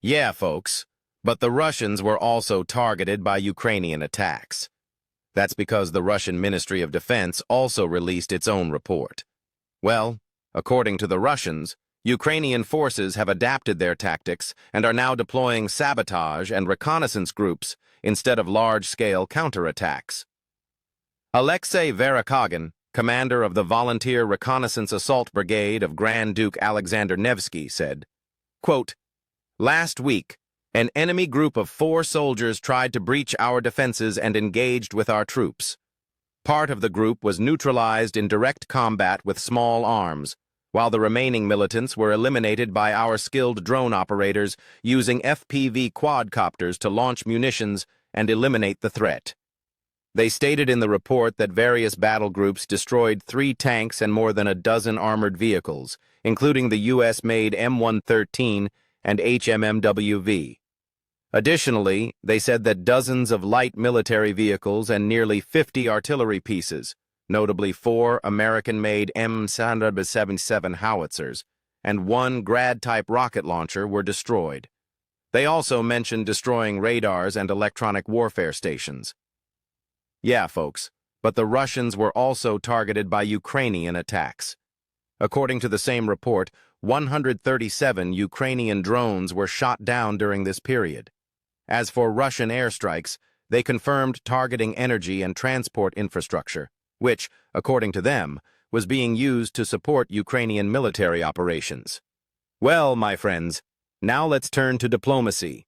Yeah, folks, but the Russians were also targeted by Ukrainian attacks. That's because the Russian Ministry of Defense also released its own report. Well, according to the Russians, Ukrainian forces have adapted their tactics and are now deploying sabotage and reconnaissance groups instead of large-scale counterattacks. Alexei Verikhagan, commander of the Volunteer Reconnaissance Assault Brigade of Grand Duke Alexander Nevsky, said, quote, "Last week, an enemy group of 4 soldiers tried to breach our defenses and engaged with our troops. Part of the group was neutralized in direct combat with small arms, while the remaining militants were eliminated by our skilled drone operators using FPV quadcopters to launch munitions and eliminate the threat." They stated in the report that various battle groups destroyed 3 tanks and more than a dozen armored vehicles, including the U.S.-made M113 and HMMWV. Additionally, they said that dozens of light military vehicles and nearly 50 artillery pieces, notably 4 American-made M113 howitzers, and 1 Grad-type rocket launcher were destroyed. They also mentioned destroying radars and electronic warfare stations. Yeah, folks, but the Russians were also targeted by Ukrainian attacks. According to the same report, 137 Ukrainian drones were shot down during this period. As for Russian airstrikes, they confirmed targeting energy and transport infrastructure, which, according to them, was being used to support Ukrainian military operations. Well, my friends, now let's turn to diplomacy.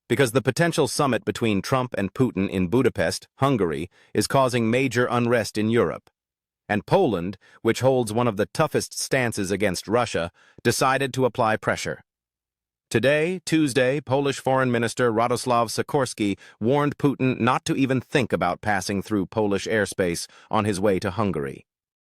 Because the potential summit between Trump and Putin in Budapest, Hungary, is causing major unrest in Europe. And Poland, which holds one of the toughest stances against Russia, decided to apply pressure. Today, Tuesday, Polish Foreign Minister Radoslaw Sikorski warned Putin not to even think about passing through Polish airspace on his way to Hungary.